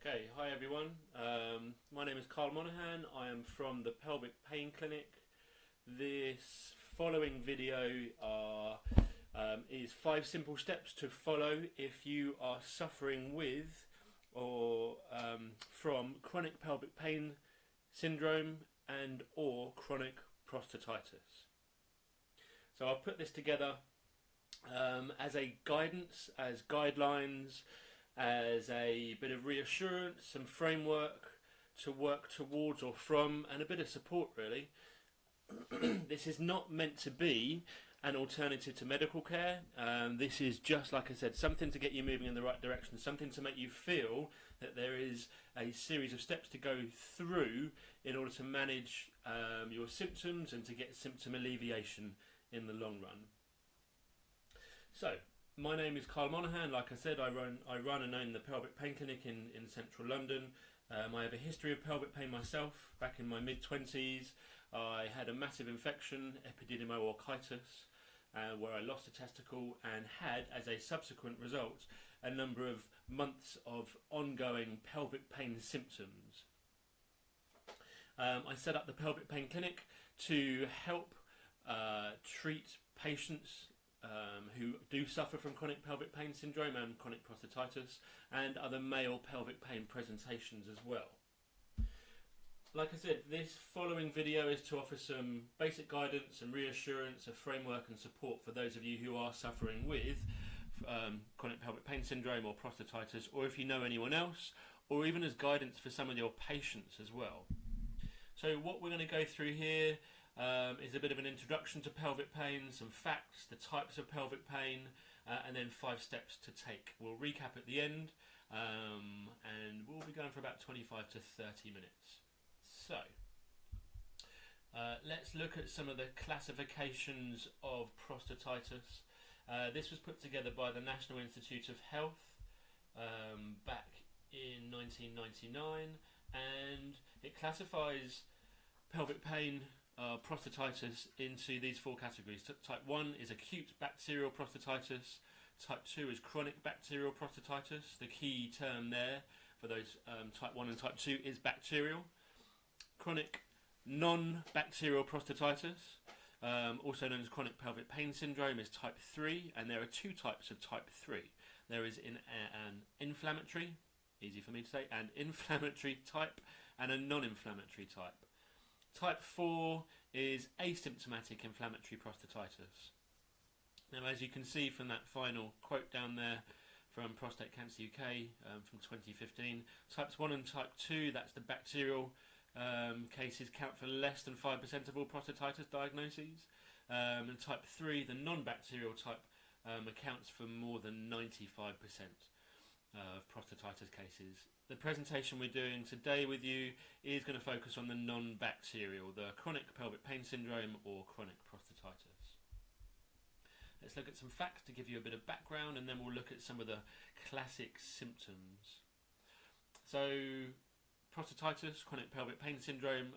Okay, hi everyone. My name is Karl Monahan. I am from the Pelvic Pain Clinic. This following video is 5 simple steps to follow if you are suffering with or from chronic pelvic pain syndrome and or chronic prostatitis. So I've put this together as a guidance, as guidelines, as a bit of reassurance, some framework to work towards or from, and a bit of support really. This is not meant to be an alternative to medical care. This is just, like I said, something to get you moving in the right direction, something to make you feel that there is a series of steps to go through in order to manage your symptoms and to get symptom alleviation in the long run. So, my name is Karl Monahan. Like I said, I run and own the Pelvic Pain Clinic in central London. I have a history of pelvic pain myself. Back in my mid-20s, I had a massive infection, epididymoorchitis, where I lost a testicle and had, as a subsequent result, a number of months of ongoing pelvic pain symptoms. I set up the Pelvic Pain Clinic to help treat patients who do suffer from chronic pelvic pain syndrome and chronic prostatitis and other male pelvic pain presentations as well. Like I said, this following video is to offer some basic guidance and reassurance, a framework and support for those of you who are suffering with chronic pelvic pain syndrome or prostatitis, or if you know anyone else, or even as guidance for some of your patients as well. So what we're going to go through here is a bit of an introduction to pelvic pain, some facts, the types of pelvic pain, and then 5 steps to take. We'll recap at the end, and we'll be going for about 25 to 30 minutes. So, let's look at some of the classifications of prostatitis. This was put together by the National Institute of Health back in 1999, and it classifies pelvic pain prostatitis into these 4 categories. Type 1 is acute bacterial prostatitis. Type 2 is chronic bacterial prostatitis. The key term there for those type 1 and type 2 is bacterial. Chronic non-bacterial prostatitis, also known as chronic pelvic pain syndrome, is type 3, and there are 2 types of type 3. There is an inflammatory, easy for me to say, an inflammatory type and a non-inflammatory type. Type 4 is asymptomatic inflammatory prostatitis. Now, as you can see from that final quote down there from Prostate Cancer UK from 2015, types 1 and type 2, that's the bacterial cases, count for less than 5% of all prostatitis diagnoses. And type 3, the non-bacterial type, accounts for more than 95% of prostatitis cases. The presentation we're doing today with you is going to focus on the non-bacterial, the chronic pelvic pain syndrome or chronic prostatitis. Let's look at some facts to give you a bit of background, and then we'll look at some of the classic symptoms. So, prostatitis, chronic pelvic pain syndrome,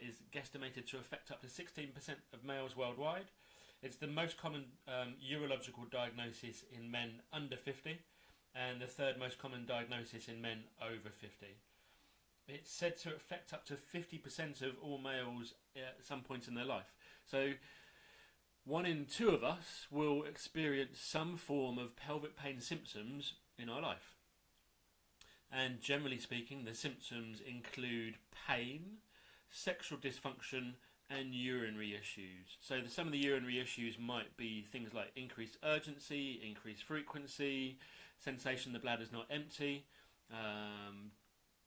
is guesstimated to affect up to 16% of males worldwide. It's the most common urological diagnosis in men under 50. And the 3rd most common diagnosis in men over 50. It's said to affect up to 50% of all males at some point in their life. So 1 in 2 of us will experience some form of pelvic pain symptoms in our life. And generally speaking, the symptoms include pain, sexual dysfunction, and urinary issues. So some of the urinary issues might be things like increased urgency, increased frequency, sensation the bladder's not empty,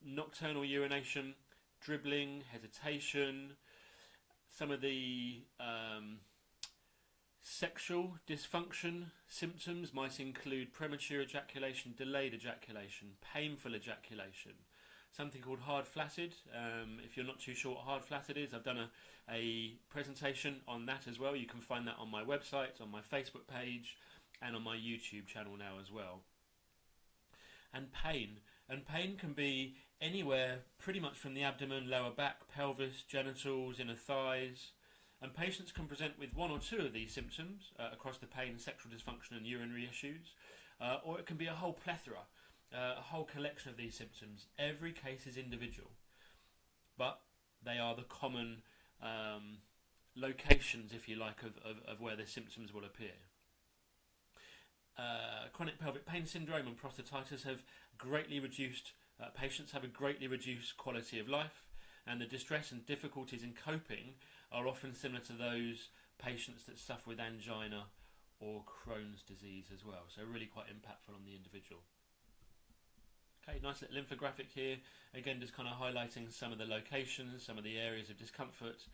nocturnal urination, dribbling, hesitation. Some of the sexual dysfunction symptoms might include premature ejaculation, delayed ejaculation, painful ejaculation, something called hard flaccid. If you're not too sure what hard flaccid is, I've done a presentation on that as well. You can find that on my website, on my Facebook page, and on my YouTube channel now as well. And pain can be anywhere pretty much from the abdomen, lower back, pelvis, genitals, inner thighs, and patients can present with 1 or 2 of these symptoms across the pain, sexual dysfunction and urinary issues, or it can be a whole plethora. a whole collection of these symptoms. Every case is individual, but they are the common locations, if you like, of where the symptoms will appear. Chronic pelvic pain syndrome and prostatitis have greatly reduced, patients have a greatly reduced quality of life, and the distress and difficulties in coping are often similar to those patients that suffer with angina or Crohn's disease as well. So really quite impactful on the individual. Okay, nice little infographic here. Again, just kind of highlighting some of the locations, some of the areas of discomfort,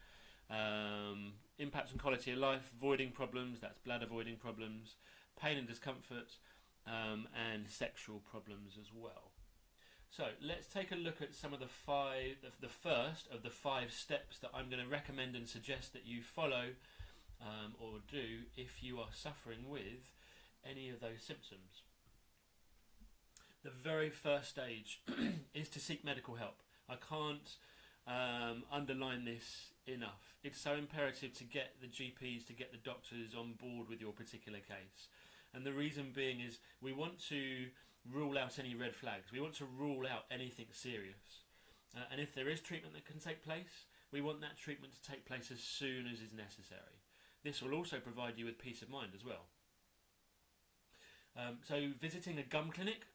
impact on quality of life, voiding problems, that's bladder voiding problems, pain and discomfort, and sexual problems as well. So let's take a look at some of the first of the 5 steps that I'm going to recommend and suggest that you follow or do if you are suffering with any of those symptoms. The very first stage is to seek medical help. I can't underline this enough. It's so imperative to get the GPs, to get the doctors on board with your particular case. And the reason being is we want to rule out any red flags. We want to rule out anything serious. And if there is treatment that can take place, we want that treatment to take place as soon as is necessary. This will also provide you with peace of mind as well. So visiting a gum clinic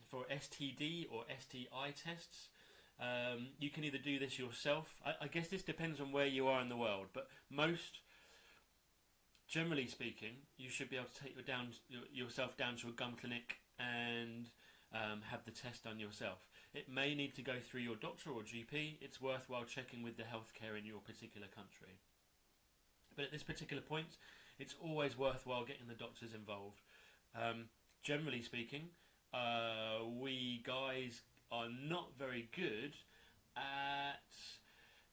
for STD or STI tests, you can either do this yourself. I guess this depends on where you are in the world, but generally speaking, you should be able to take yourself down to a gum clinic and have the test done yourself. It may need to go through your doctor or GP. It's worthwhile checking with the healthcare in your particular country. But at this particular point, it's always worthwhile getting the doctors involved. Generally speaking, we guys are not very good at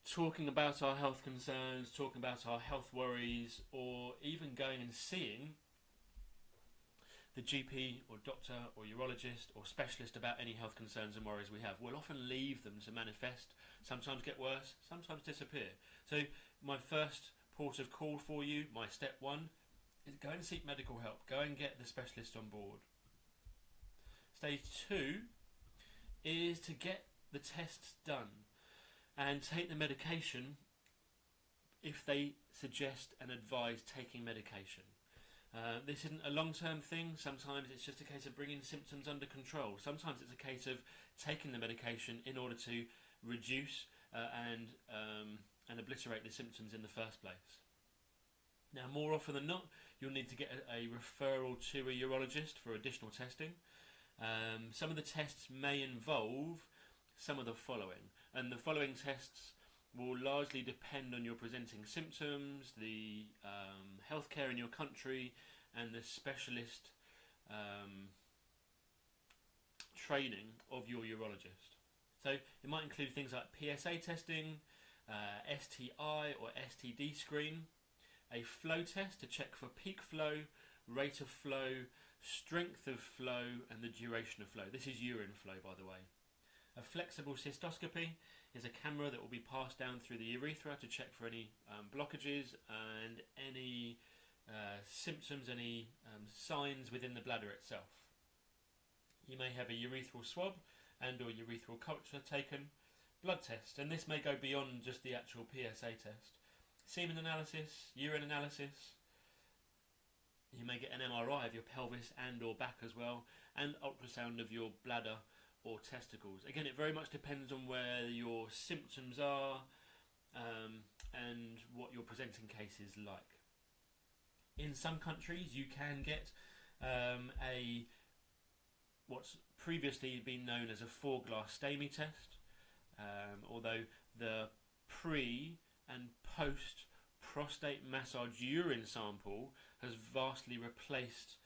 talking about our health concerns, talking about our health worries, or even going and seeing the GP or doctor or urologist or specialist about any health concerns and worries we have. We'll often leave them to manifest, sometimes get worse, sometimes disappear. So my first port of call for you, my step 1, is go and seek medical help. Go and get the specialist on board. Stage 2 is to get the tests done and take the medication if they suggest and advise taking medication. This isn't a long-term thing. Sometimes it's just a case of bringing symptoms under control. Sometimes it's a case of taking the medication in order to reduce and obliterate the symptoms in the first place. Now, more often than not, you'll need to get a referral to a urologist for additional testing. Some of the tests may involve some of the following, and the following tests will largely depend on your presenting symptoms, the healthcare in your country, and the specialist training of your urologist. So it might include things like PSA testing, STI or STD screen, a flow test to check for peak flow, rate of flow, strength of flow, and the duration of flow. This is urine flow, by the way. A flexible cystoscopy is a camera that will be passed down through the urethra to check for any blockages and any symptoms, any signs within the bladder itself. You may have a urethral swab and or urethral culture taken, blood test, and this may go beyond just the actual PSA test. Semen analysis, urine analysis. You may get an MRI of your pelvis and or back as well, and ultrasound of your bladder or testicles. Again, it very much depends on where your symptoms are and what your presenting case is like. In some countries, you can get what's previously been known as a 4-glass STAMI test, although the pre and post prostate massage urine sample has mostly replaced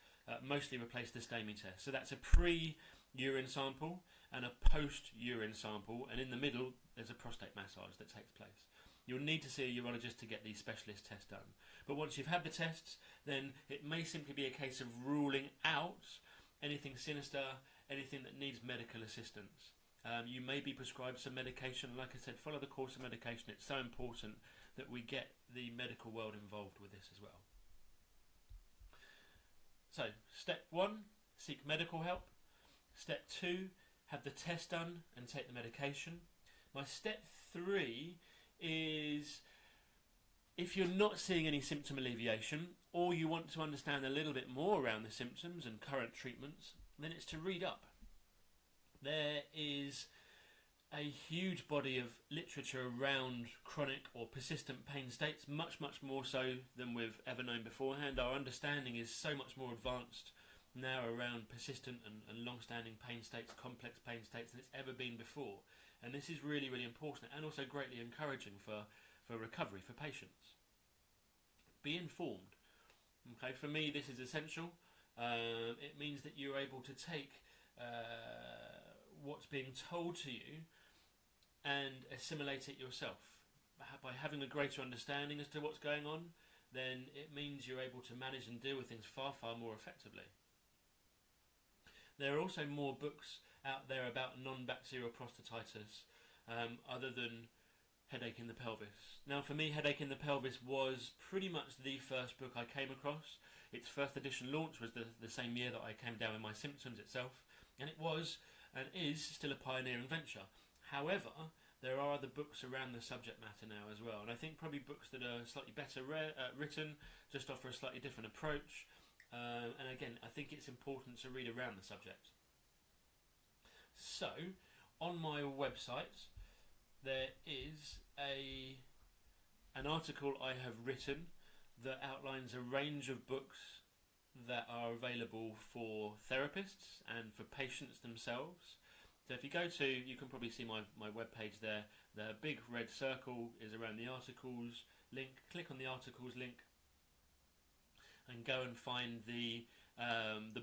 the STAMI test. So that's a pre-urine sample and a post-urine sample, and in the middle there's a prostate massage that takes place. You'll need to see a urologist to get these specialist tests done. But once you've had the tests, then it may simply be a case of ruling out anything sinister, anything that needs medical assistance. You may be prescribed some medication. Like I said, follow the course of medication. It's so important that we get the medical world involved with this as well. So, step 1, seek medical help. Step 2, have the test done and take the medication. My step 3 is, if you're not seeing any symptom alleviation, or you want to understand a little bit more around the symptoms and current treatments, then it's to read up. There is a huge body of literature around chronic or persistent pain states, much more so than we've ever known beforehand. Our understanding is so much more advanced now around persistent and long-standing pain states, complex pain states, than it's ever been before. And this is really, really important and also greatly encouraging for recovery for patients. Be informed. Okay, for me this is essential. It means that you're able to take what's being told to you and assimilate it yourself. By having a greater understanding as to what's going on, then it means you're able to manage and deal with things far more effectively. There are also more books out there about non-bacterial prostatitis other than Headache in the Pelvis. Now for me, Headache in the Pelvis was pretty much the first book I came across. Its first edition launch was the same year that I came down with my symptoms itself, and it was and is still a pioneering venture. However, there are other books around the subject matter now as well, and I think probably books that are slightly better written, just offer a slightly different approach, and again, I think it's important to read around the subject. So, on my website, there is an article I have written that outlines a range of books that are available for therapists and for patients themselves. So if you go to, you can probably see my webpage there, the big red circle is around the articles link. Click on the articles link and go and find the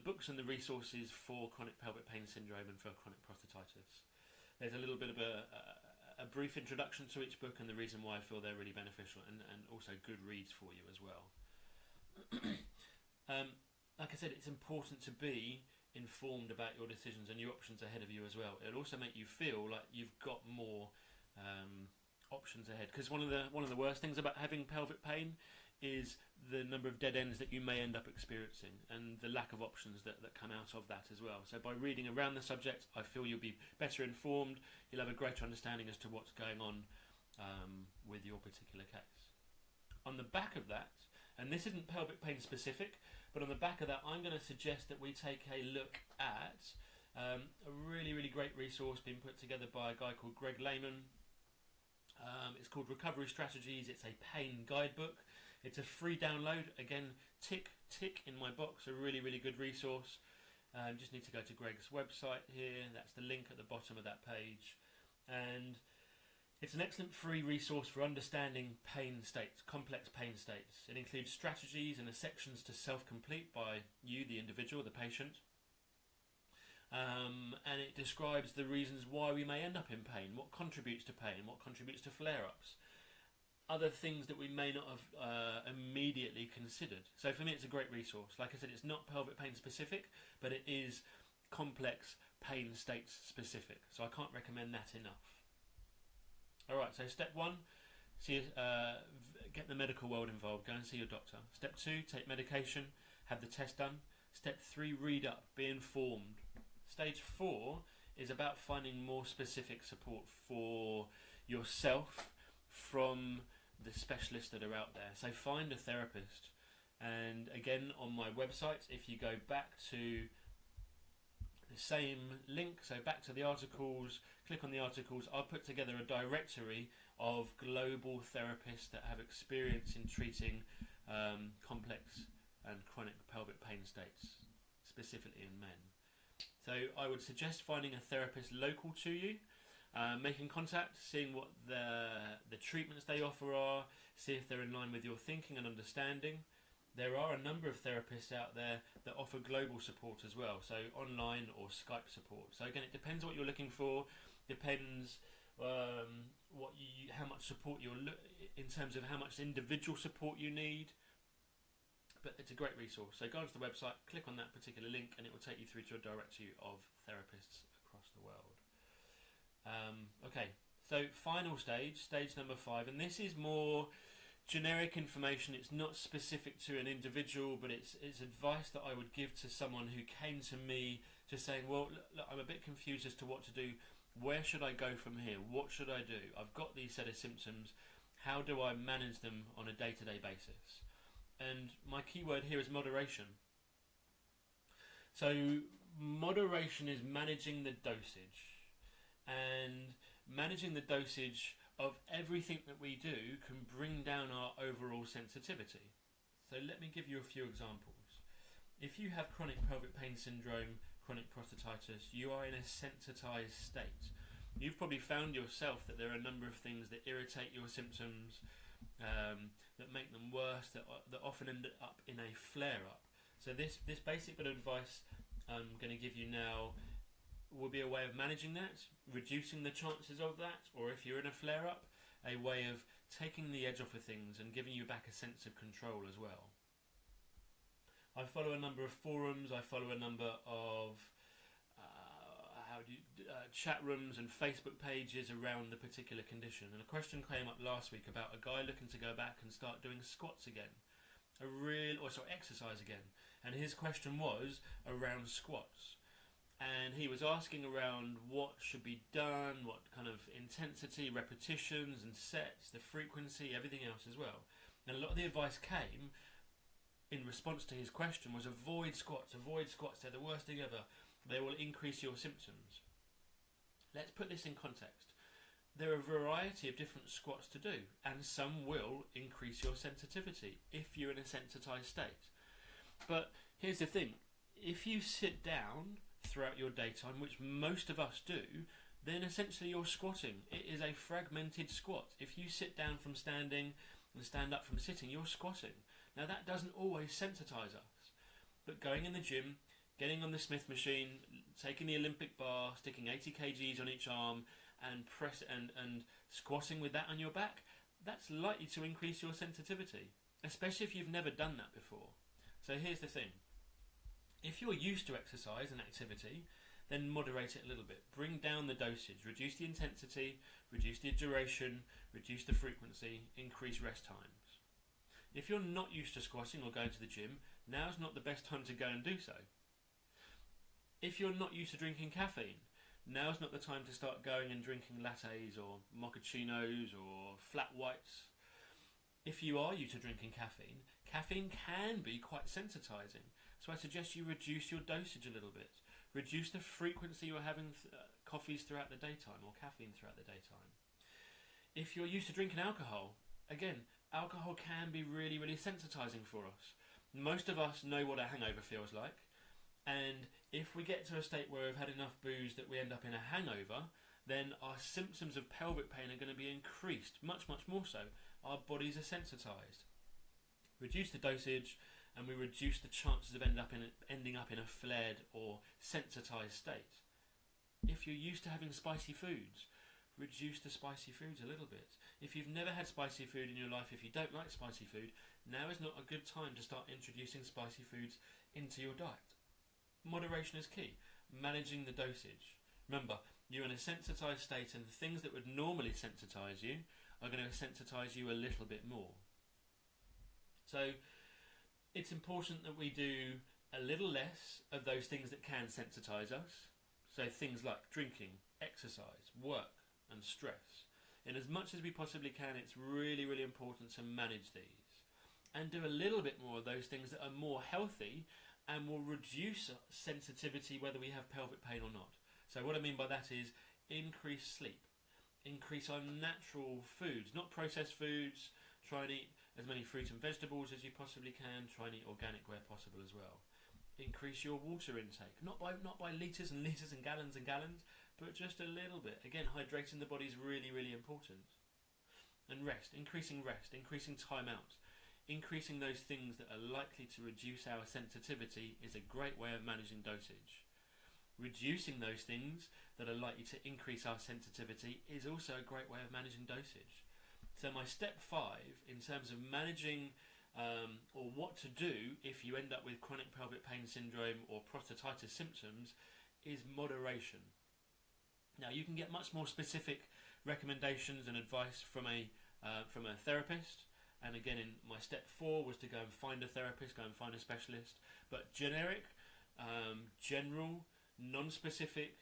books and the resources for chronic pelvic pain syndrome and for chronic prostatitis. There's a little bit of a brief introduction to each book and the reason why I feel they're really beneficial, and also good reads for you as well. Like I said, it's important to be informed about your decisions and your options ahead of you as well. It'll also make you feel like you've got more options ahead, because one of the worst things about having pelvic pain is the number of dead ends that you may end up experiencing and the lack of options that come out of that as well. So by reading around the subject, I feel you'll be better informed, you'll have a greater understanding as to what's going on with your particular case. On the back of that, and this isn't pelvic pain specific, but on the back of that, I'm going to suggest that we take a look at a really great resource being put together by a guy called Greg Lehman. It's called Recovery Strategies. It's a pain guidebook. It's a free download. Again, tick in my box, a really good resource. Just need to go to Greg's website here. That's the link at the bottom of that page. And it's an excellent free resource for understanding pain states, complex pain states. It includes strategies and sections to self-complete by you, the individual, the patient. And it describes the reasons why we may end up in pain, what contributes to pain, what contributes to flare-ups, other things that we may not have immediately considered. So for me, it's a great resource. Like I said, it's not pelvic pain specific, but it is complex pain states specific. So I can't recommend that enough. Alright, so step 1, get the medical world involved, go and see your doctor. Step 2, take medication, have the test done. Step 3, read up, be informed. Stage 4 is about finding more specific support for yourself from the specialists that are out there. So find a therapist. And again, on my website, if you go back to the same link, so back to the articles, click on the articles, I'll put together a directory of global therapists that have experience in treating complex and chronic pelvic pain states, specifically in men. So I would suggest finding a therapist local to you, making contact, seeing what the treatments they offer are, see if they're in line with your thinking and understanding. There are a number of therapists out there that offer global support as well, so online or Skype support. So again, it depends what you're looking for, depends how much support in terms of how much individual support you need. But it's a great resource. So go onto the website, click on that particular link, and it will take you through to a directory of therapists across the world. Okay, so final stage number 5, and this is more generic information. It's not specific to an individual, but it's advice that I would give to someone who came to me just saying, well, look, I'm a bit confused as to what to do. Where should I go from here? What should I do? I've got these set of symptoms. How do I manage them on a day-to-day basis? And my keyword here is moderation. So moderation is managing the dosage. And managing the dosage of everything that we do can bring down our overall sensitivity. So let me give you a few examples. If you have chronic pelvic pain syndrome, chronic prostatitis, you are in a sensitized state. You've probably found yourself that there are a number of things that irritate your symptoms, that make them worse, that often end up in a flare-up. So this basic bit of advice I'm going to give you now will be a way of managing that, reducing the chances of that, or if you're in a flare-up, a way of taking the edge off of things and giving you back a sense of control as well. I follow a number of forums, I follow a number of chat rooms and Facebook pages around the particular condition. And a question came up last week about a guy looking to go back and start doing squats again, exercise again. And his question was around squats. And he was asking around what should be done, what kind of intensity, repetitions and sets, the frequency, everything else as well. And a lot of the advice came in response to his question was avoid squats, they're the worst thing ever. They will increase your symptoms. Let's put this in context. There are a variety of different squats to do, and some will increase your sensitivity if you're in a sensitized state. But here's the thing, if you sit down throughout your daytime, which most of us do, then essentially you're squatting. It is a fragmented squat. If you sit down from standing and stand up from sitting, you're squatting. Now that doesn't always sensitize us, but going in the gym, getting on the Smith machine, taking the Olympic bar, sticking 80 kgs on each arm and squatting with that on your back, that's likely to increase your sensitivity, especially if you've never done that before. So here's the thing. If you're used to exercise and activity, then moderate it a little bit. Bring down the dosage, reduce the intensity, reduce the duration, reduce the frequency, increase rest times. If you're not used to squatting or going to the gym, now's not the best time to go and do so. If you're not used to drinking caffeine, now's not the time to start going and drinking lattes or mochachinos or flat whites. If you are used to drinking caffeine, caffeine can be quite sensitizing. So I suggest you reduce your dosage a little bit. Reduce the frequency you're having coffees throughout the daytime or caffeine throughout the daytime. If you're used to drinking alcohol, again, alcohol can be really, really sensitizing for us. Most of us know what a hangover feels like. And if we get to a state where we've had enough booze that we end up in a hangover, then our symptoms of pelvic pain are going to be increased, much, much more so. Our bodies are sensitized. Reduce the dosage, and we reduce the chances of ending up in a flared or sensitized state. If you're used to having spicy foods, reduce the spicy foods a little bit. If you've never had spicy food in your life, if you don't like spicy food, now is not a good time to start introducing spicy foods into your diet. Moderation is key. Managing the dosage. Remember, you're in a sensitized state, and things that would normally sensitize you are going to sensitize you a little bit more. So it's important that we do a little less of those things that can sensitize us. So things like drinking, exercise, work and stress. In as much as we possibly can, it's really, really important to manage these. And do a little bit more of those things that are more healthy and will reduce sensitivity whether we have pelvic pain or not. So what I mean by that is increase sleep. Increase our natural foods, not processed foods. Try and eat as many fruits and vegetables as you possibly can. Try and eat organic where possible as well. Increase your water intake, not by litres and litres and gallons, but just a little bit. Again, hydrating the body is really, really important. And increasing time out. Increasing those things that are likely to reduce our sensitivity is a great way of managing dosage. Reducing those things that are likely to increase our sensitivity is also a great way of managing dosage. So my step 5 in terms of managing or what to do if you end up with chronic pelvic pain syndrome or prostatitis symptoms is moderation. Now you can get much more specific recommendations and advice from a therapist. And again, in my step 4 was to go and find a therapist, go and find a specialist. But generic, general, Non-specific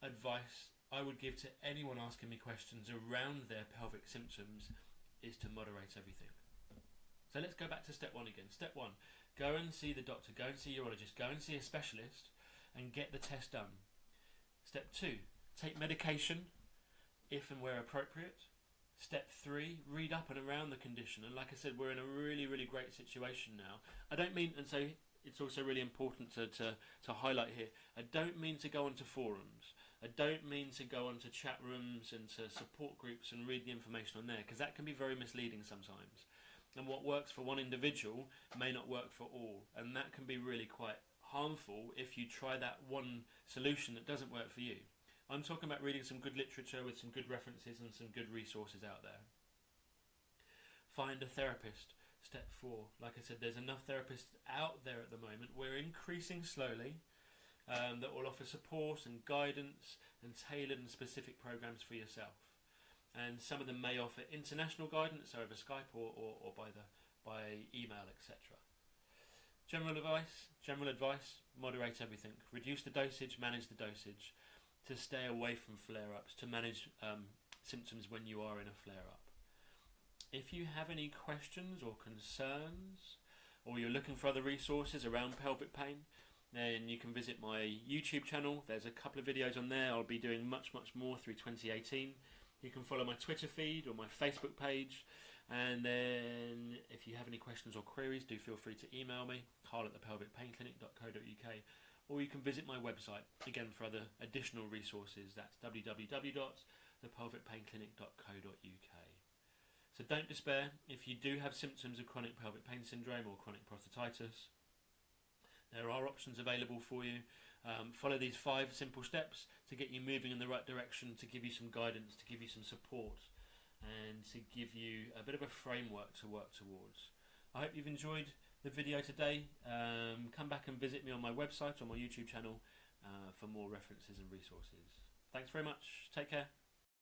advice I would give to anyone asking me questions around their pelvic symptoms is to moderate everything. So let's go back to step one again. Step one, go and see the doctor, go and see a urologist, go and see a specialist and get the test done. Step two, take medication if and where appropriate. Step three, read up and around the condition. And like I said, we're in a really, really great situation now. I don't mean, and so it's also really important to highlight here, I don't mean to go onto forums. I don't mean to go onto chat rooms and to support groups and read the information on there, because that can be very misleading sometimes. And what works for one individual may not work for all. And that can be really quite harmful if you try that one solution that doesn't work for you. I'm talking about reading some good literature with some good references and some good resources out there. Find a therapist. Step 4. Like I said, there's enough therapists out there at the moment. We're increasing slowly that will offer support and guidance and tailored and specific programs for yourself. And some of them may offer international guidance over Skype or by email, etc. General advice, moderate everything. Reduce the dosage, manage the dosage. To stay away from flare-ups, to manage symptoms when you are in a flare-up. If you have any questions or concerns, or you're looking for other resources around pelvic pain, then you can visit my YouTube channel. There's a couple of videos on there. I'll be doing much more through 2018. You can follow my Twitter feed or my Facebook page. And then if you have any questions or queries, do feel free to email me, karl@thepelvicpainclinic.co.uk, or you can visit my website, again for other additional resources. That's www.thepelvicpainclinic.co.uk. So don't despair if you do have symptoms of chronic pelvic pain syndrome or chronic prostatitis. There are options available for you. Follow these 5 simple steps to get you moving in the right direction, to give you some guidance, to give you some support, and to give you a bit of a framework to work towards. I hope you've enjoyed the video today. Come back and visit me on my website or my YouTube channel for more references and resources. Thanks very much. Take care.